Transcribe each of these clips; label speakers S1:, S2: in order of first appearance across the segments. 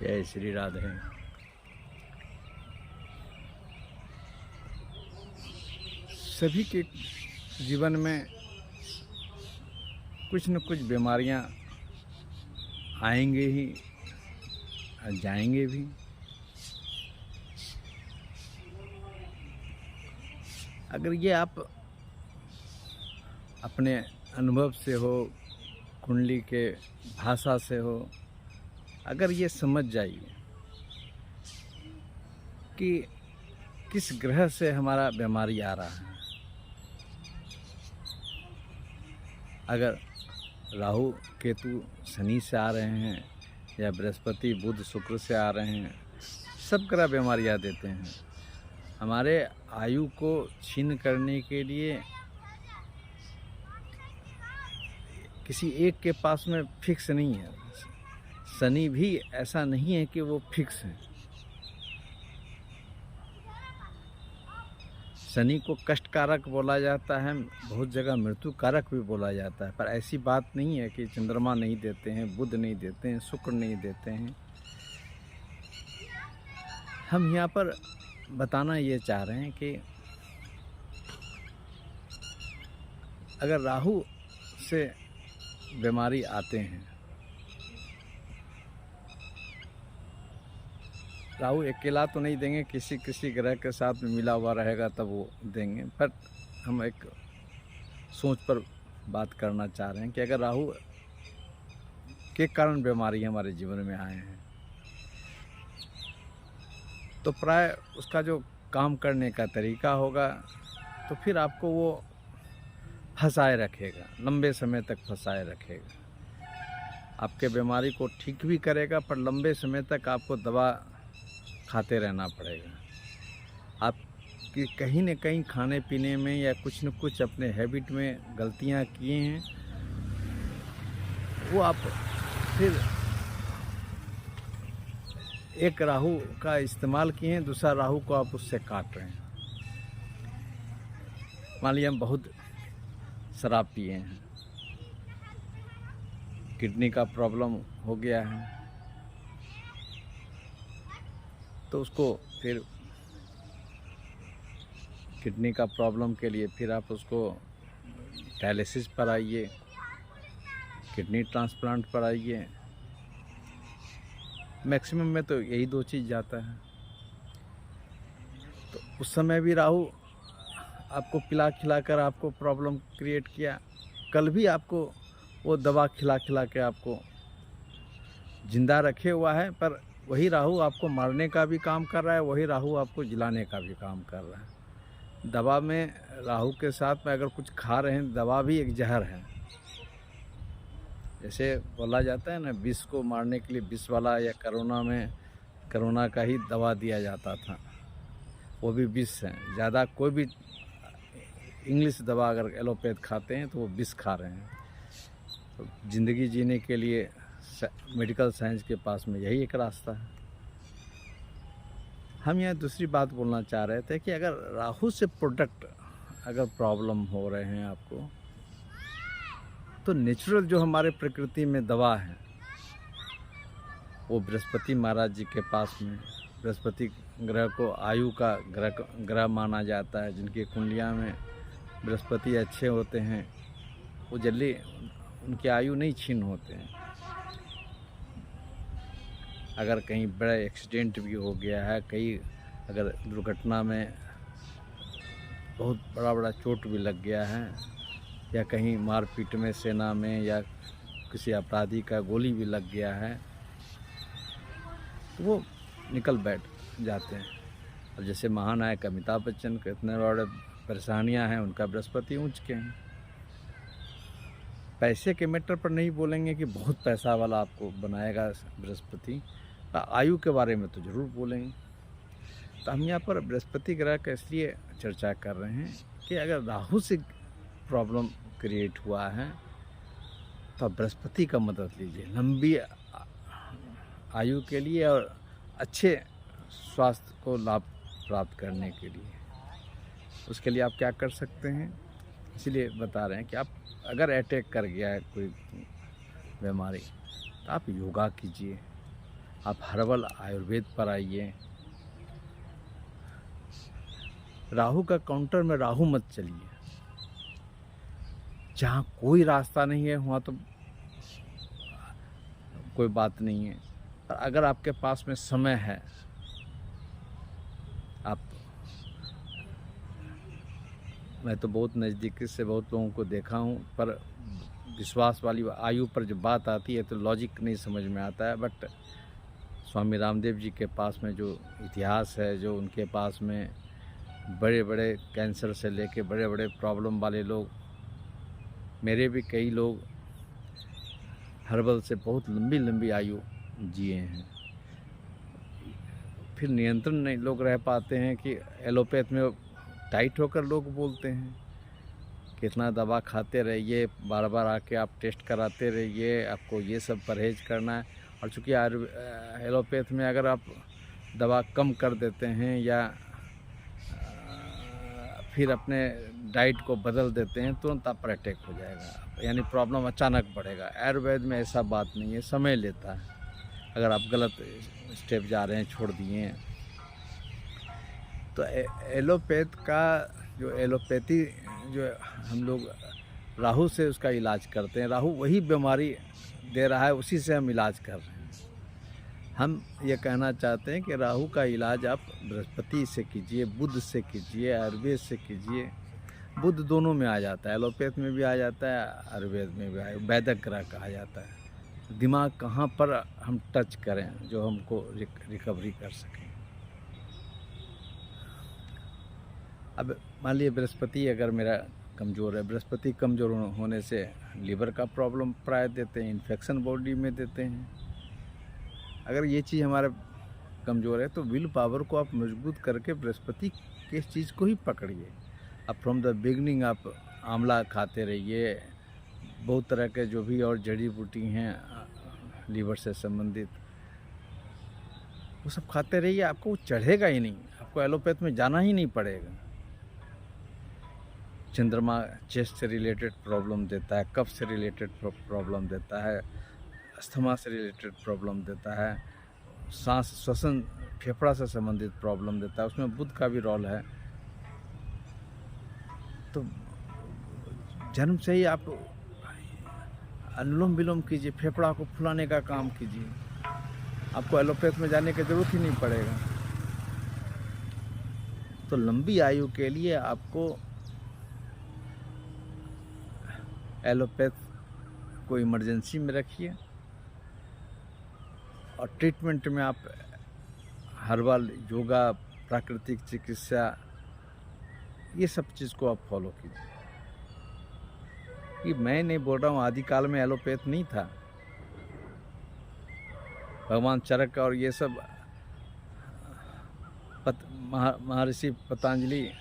S1: जय श्री राधे। सभी के जीवन में कुछ न कुछ बीमारियां आएंगे ही और जाएंगे भी। अगर ये आप अपने अनुभव से हो, कुंडली के भाषा से हो, अगर ये समझ जाइए कि किस ग्रह से हमारा बीमारी आ रहा है। अगर राहु केतु शनि से आ रहे हैं या बृहस्पति बुध शुक्र से आ रहे हैं, सब ग्रह बीमारियां देते हैं। हमारे आयु को छीन करने के लिए किसी एक के पास में फिक्स नहीं है। शनि भी ऐसा नहीं है कि वो फिक्स है। शनि को कष्टकारक बोला जाता है, बहुत जगह मृत्यु कारक भी बोला जाता है, पर ऐसी बात नहीं है कि चंद्रमा नहीं देते हैं, बुध नहीं देते हैं, शुक्र नहीं देते हैं। हम यहाँ पर बताना ये चाह रहे हैं कि अगर राहु से बीमारी आते हैं, राहु अकेला तो नहीं देंगे, किसी ग्रह के साथ में मिला हुआ रहेगा तब वो देंगे। पर हम एक सोच पर बात करना चाह रहे हैं कि अगर राहु के कारण बीमारी हमारे जीवन में आए हैं तो प्राय उसका जो काम करने का तरीका होगा तो फिर आपको वो फंसाए रखेगा, लंबे समय तक फंसाए रखेगा। आपके बीमारी को ठीक भी करेगा पर लंबे समय तक आपको दवा खाते रहना पड़ेगा। आपकी कहीं न कहीं खाने पीने में या कुछ न कुछ अपने हैबिट में गलतियां किए हैं, वो आप फिर एक राहु का इस्तेमाल किए हैं, दूसरा राहु को आप उससे काट रहे हैं। मान लीजिए हम बहुत शराब पिए हैं, किडनी का प्रॉब्लम हो गया है, तो उसको फिर किडनी का प्रॉब्लम के लिए फिर आप उसको डायलिसिस पर आइए, किडनी ट्रांसप्लांट पर आइए। मैक्सिमम में तो यही दो चीज़ जाता है। तो उस समय भी राहु आपको पिला खिला कर आपको प्रॉब्लम क्रिएट किया, कल भी आपको वो दवा खिला खिला के आपको जिंदा रखे हुआ है। पर वही राहु आपको मारने का भी काम कर रहा है, वही राहु आपको जिलाने का भी काम कर रहा है। दवा में राहु के साथ में अगर कुछ खा रहे हैं, दवा भी एक जहर है। जैसे बोला जाता है ना, विष को मारने के लिए विष वाला, या कोरोना में कोरोना का ही दवा दिया जाता था, वो भी विष है। ज़्यादा कोई भी इंग्लिश दवा अगर एलोपैथ खाते हैं तो वो विष खा रहे हैं। तो ज़िंदगी जीने के लिए मेडिकल साइंस के पास में यही एक रास्ता है। हम यहाँ दूसरी बात बोलना चाह रहे थे कि अगर राहु से प्रोडक्ट अगर प्रॉब्लम हो रहे हैं आपको, तो नेचुरल जो हमारे प्रकृति में दवा है वो बृहस्पति महाराज जी के पास में, बृहस्पति ग्रह को आयु का ग्रह माना जाता है। जिनकी कुंडलियाँ में बृहस्पति अच्छे होते हैं वो जल्दी उनकी आयु नहीं छीन होते हैं। अगर कहीं बड़ा एक्सीडेंट भी हो गया है, कहीं अगर दुर्घटना में बहुत बड़ा चोट भी लग गया है, या कहीं मारपीट में सेना में या किसी अपराधी का गोली भी लग गया है, तो वो निकल बैठ जाते हैं। अब जैसे महानायक अमिताभ बच्चन को इतने बड़े परेशानियां हैं, उनका बृहस्पति ऊंच के हैं। पैसे के मैटर पर नहीं बोलेंगे कि बहुत पैसा वाला आपको बनाएगा बृहस्पति, आयु के बारे में तो ज़रूर बोलेंगे। तो हम यहाँ पर बृहस्पति ग्रह का इसलिए चर्चा कर रहे हैं कि अगर राहु से प्रॉब्लम क्रिएट हुआ है तो बृहस्पति का मदद लीजिए लंबी आयु के लिए और अच्छे स्वास्थ्य को लाभ प्राप्त करने के लिए। उसके लिए आप क्या कर सकते हैं, इसलिए बता रहे हैं कि आप अगर अटैक कर गया है कोई बीमारी, तो आप योगा कीजिए, आप हर्बल आयुर्वेद पर आइए। राहु का काउंटर में राहु मत चलिए। जहाँ कोई रास्ता नहीं है वहाँ तो कोई बात नहीं है, और अगर आपके पास में समय है, आप मैं तो बहुत नज़दीकी से बहुत लोगों को देखा हूँ, पर विश्वास वाली आयु पर जब बात आती है तो लॉजिक नहीं समझ में आता है। बट स्वामी रामदेव जी के पास में जो इतिहास है, जो उनके पास में बड़े बड़े कैंसर से लेके बड़े बड़े प्रॉब्लम वाले लोग, मेरे भी कई लोग हर्बल से बहुत लंबी लंबी आयु जिए हैं। फिर नियंत्रण नहीं लोग रह पाते हैं कि एलोपैथ में टाइट होकर लोग बोलते हैं कितना दवा खाते रहिए, बार बार आके आप टेस्ट कराते रहिए, आपको ये सब परहेज करना है। और चूँकि एलोपैथ में अगर आप दवा कम कर देते हैं या फिर अपने डाइट को बदल देते हैं, तुरंत आप पर अटैक हो जाएगा, यानी प्रॉब्लम अचानक बढ़ेगा। आयुर्वेद में ऐसा बात नहीं है, समय लेता है। अगर आप गलत स्टेप जा रहे हैं, छोड़ दिए हैं, तो एलोपैथ का जो एलोपैथी जो हम लोग राहु से उसका इलाज करते हैं, राहु वही बीमारी दे रहा है, उसी से हम इलाज कर रहे हैं। हम ये कहना चाहते हैं कि राहु का इलाज आप बृहस्पति से कीजिए, बुध से कीजिए, आयुर्वेद से कीजिए। बुध दोनों में आ जाता है, एलोपैथ में भी आ जाता है, आयुर्वेद में भी वैदिक ग्रह कहा जाता है। दिमाग कहाँ पर हम टच करें जो हमको रिकवरी कर सकें। अब मान लीजिए बृहस्पति अगर मेरा कमज़ोर है, बृहस्पति कमज़ोर होने से लीवर का प्रॉब्लम प्राय देते हैं, इन्फेक्शन बॉडी में देते हैं। अगर ये चीज़ हमारे कमज़ोर है तो विल पावर को आप मजबूत करके बृहस्पति के इस चीज़ को ही पकड़िए। अब फ्रॉम द बिगनिंग आप आंवला खाते रहिए, बहुत तरह के जो भी और जड़ी बूटी हैं लीवर से संबंधित, वो सब खाते रहिए, आपको वो चढ़ेगा ही नहीं, आपको एलोपैथ में जाना ही नहीं पड़ेगा। चंद्रमा चेस्ट से रिलेटेड प्रॉब्लम देता है, कफ से रिलेटेड प्रॉब्लम देता है, अस्थमा से रिलेटेड प्रॉब्लम देता है, सांस श्वसन फेफड़ा से संबंधित प्रॉब्लम देता है, उसमें बुध का भी रोल है। तो जन्म से ही आप अनुलोम विलोम कीजिए, फेफड़ा को फुलाने का काम कीजिए, आपको एलोपैथ में जाने की ज़रूरत ही नहीं पड़ेगा। तो लंबी आयु के लिए आपको एलोपैथ को इमरजेंसी में रखिए, और ट्रीटमेंट में आप हर्बल, योगा, प्राकृतिक चिकित्सा, ये सब चीज़ को आप फॉलो कीजिए। ये मैं नहीं बोल रहा हूँ, आदिकाल में एलोपैथ नहीं था। भगवान चरक और ये सब महर्षि पतंजलि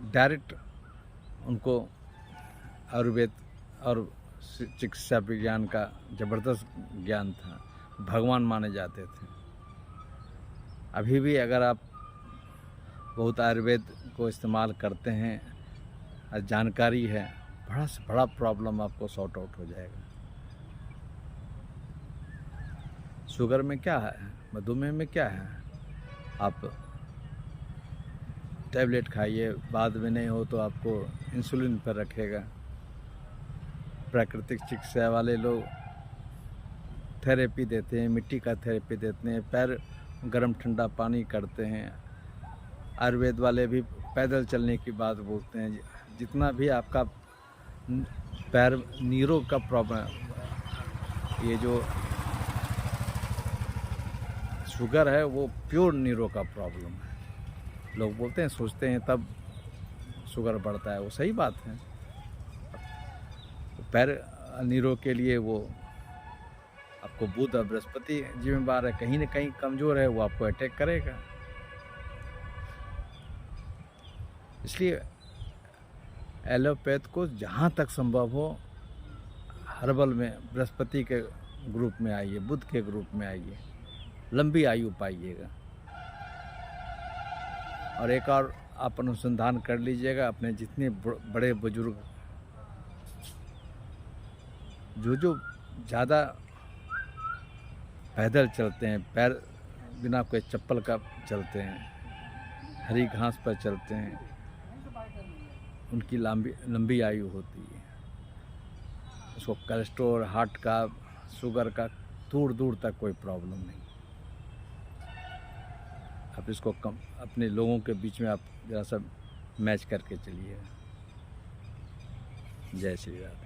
S1: डायरेक्ट उनको आयुर्वेद और चिकित्सा विज्ञान का ज़बरदस्त ज्ञान था, भगवान माने जाते थे। अभी भी अगर आप बहुत आयुर्वेद को इस्तेमाल करते हैं और जानकारी है, बड़ा से बड़ा प्रॉब्लम आपको सॉर्ट आउट हो जाएगा। शुगर में क्या है, मधुमेह में क्या है, आप टैबलेट खाइए, बाद में नहीं हो तो आपको इंसुलिन पर रखेगा। प्राकृतिक चिकित्सा वाले लोग थेरेपी देते हैं, मिट्टी का थेरेपी देते हैं, पैर गर्म ठंडा पानी करते हैं। आयुर्वेद वाले भी पैदल चलने की बात बोलते हैं। जितना भी आपका पैर नीरों का प्रॉब्लम, ये जो शुगर है वो प्योर नीरों का प्रॉब्लम है। लोग बोलते हैं, सोचते हैं तब शुगर बढ़ता है, वो सही बात है। पैर नीरों के लिए वो आपको बुध और बृहस्पति जिम्मेदार है, कहीं ना कहीं कमज़ोर है, वो आपको अटैक करेगा। इसलिए एलोपैथ को जहाँ तक संभव हो हर्बल में बृहस्पति के ग्रुप में आइए, बुध के ग्रुप में आइए, लंबी आयु पाइएगा। और एक और आप अनुसंधान कर लीजिएगा, अपने जितने बड़े बुजुर्ग जो ज़्यादा पैदल चलते हैं, पैर बिना कोई चप्पल का चलते हैं, हरी घास पर चलते हैं, उनकी लंबी लंबी आयु होती है। उसको कोलेस्ट्रॉल, हार्ट का, शुगर का दूर दूर तक कोई प्रॉब्लम नहीं। आप इसको कम अपने लोगों के बीच में आप जरा सा मैच करके चलिए। जय श्री राधे।